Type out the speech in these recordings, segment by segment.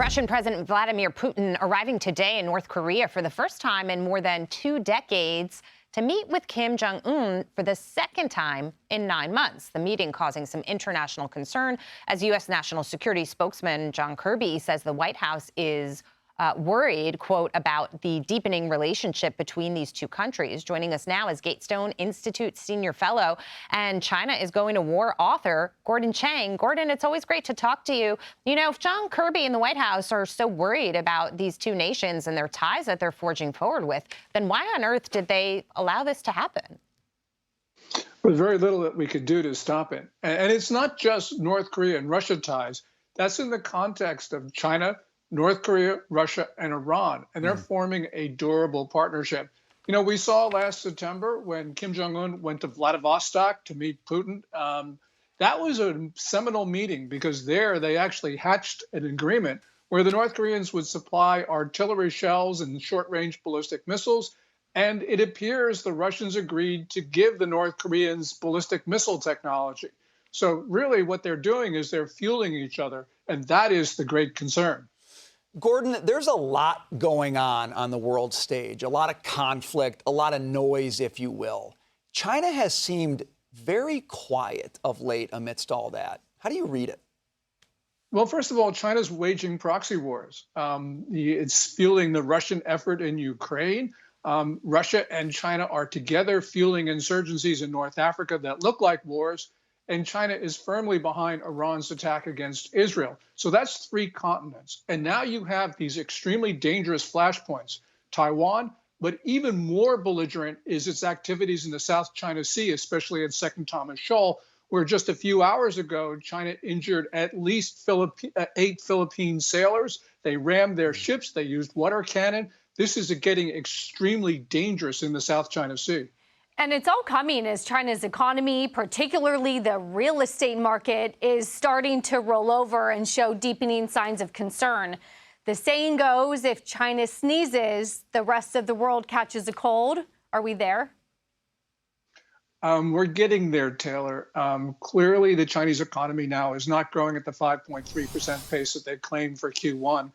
Russian President Vladimir Putin arriving today in North Korea for the first time in more than 2 decades to meet with Kim Jong-un for the second time in 9 months. The meeting causing some international concern as U.S. National Security spokesman John Kirby says the White House is worried, quote, about the deepening relationship between these two countries. Joining us now is Gatestone Institute senior fellow and China is Going to War author, Gordon Chang. Gordon, it's always great to talk to you. You know, if John Kirby and the White House are so worried about these two nations and their ties that they're forging forward with, then why on earth did they allow this to happen? There's very little that we could do to stop it. And it's not just North Korea and Russia ties. That's in the context of China, North Korea, Russia, and Iran, and they're forming a durable partnership. You know, we saw last September when Kim Jong-un went to Vladivostok to meet Putin. That was a seminal meeting because there they actually hatched an agreement where the North Koreans would supply artillery shells and short-range ballistic missiles, and it appears the Russians agreed to give the North Koreans ballistic missile technology. So really what they're doing is they're fueling each other, and that is the great concern. Gordon, there's a lot going on the world stage, a lot of conflict, a lot of noise, if you will. China has seemed very quiet of late amidst all that. How do you read it? Well, first of all, China's waging proxy wars. It's fueling the Russian effort in Ukraine. Russia and China are together fueling insurgencies in North Africa that look like wars. And China is firmly behind Iran's attack against Israel. So that's 3 continents. And now you have these extremely dangerous flashpoints. Taiwan, but even more belligerent is its activities in the South China Sea, especially at Second Thomas Shoal, where just a few hours ago, China injured at least 8 Philippine sailors. They rammed their ships. They used water cannon. This is getting extremely dangerous in the South China Sea. And it's all coming as China's economy, particularly the real estate market, is starting to roll over and show deepening signs of concern. The saying goes, if China sneezes, the rest of the world catches a cold. Are we there? We're getting there, Taylor. Clearly, the Chinese economy now is not growing at the 5.3% pace that they claimed for Q1.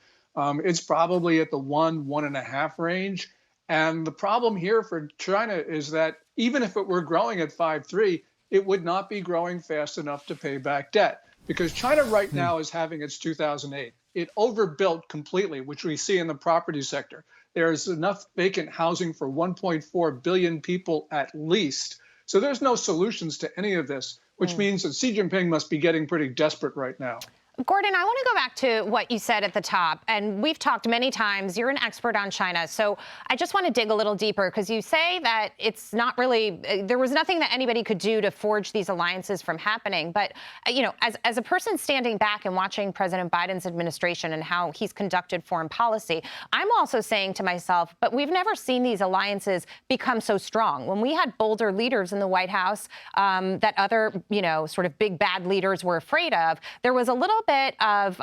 It's probably at the 1.5 range. And the problem here for China is that even if it were growing at 5.3, it would not be growing fast enough to pay back debt because China right now is having its 2008. It overbuilt completely, which we see in the property sector. There is enough vacant housing for 1.4 billion people at least. So there's no solutions to any of this, which means that Xi Jinping must be getting pretty desperate right now. Gordon, I want to go back to what you said at the top, and we've talked many times. You're an expert on China, so I just want to dig a little deeper because you say that it's not really, there was nothing that anybody could do to forge these alliances from happening. But, you know, as a person standing back and watching President Biden's administration and how he's conducted foreign policy, I'm also saying to myself, but we've never seen these alliances become so strong. When we had bolder leaders in the White House that other, you know, sort of big bad leaders were afraid of, there was a little bit of,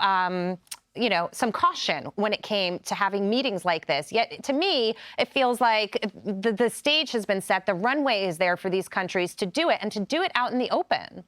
you know, some caution when it came to having meetings like this. Yet, to me, it feels like the stage has been set. The runway is there for these countries to do it and to do it out in the open.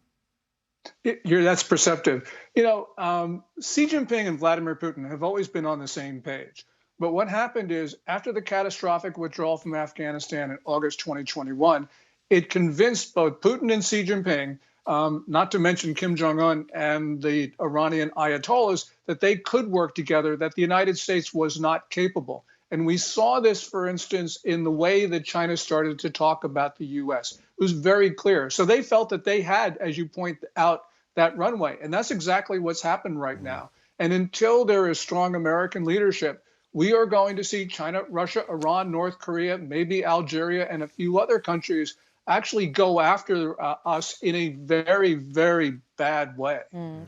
That's perceptive. You know, Xi Jinping and Vladimir Putin have always been on the same page. But what happened is after the catastrophic withdrawal from Afghanistan in August 2021, it convinced both Putin and Xi Jinping, not to mention Kim Jong-un and the Iranian Ayatollahs, that they could work together, that the United States was not capable. And we saw this, for instance, in the way that China started to talk about the U.S. It was very clear. So they felt that they had, as you point out, that runway. And that's exactly what's happened right now. And until there is strong American leadership, we are going to see China, Russia, Iran, North Korea, maybe Algeria, and a few other countries actually go after us in a very, very bad way.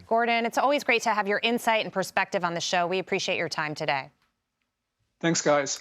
Gordon, it's always great to have your insight and perspective on the show. We appreciate your time today. Thanks, guys.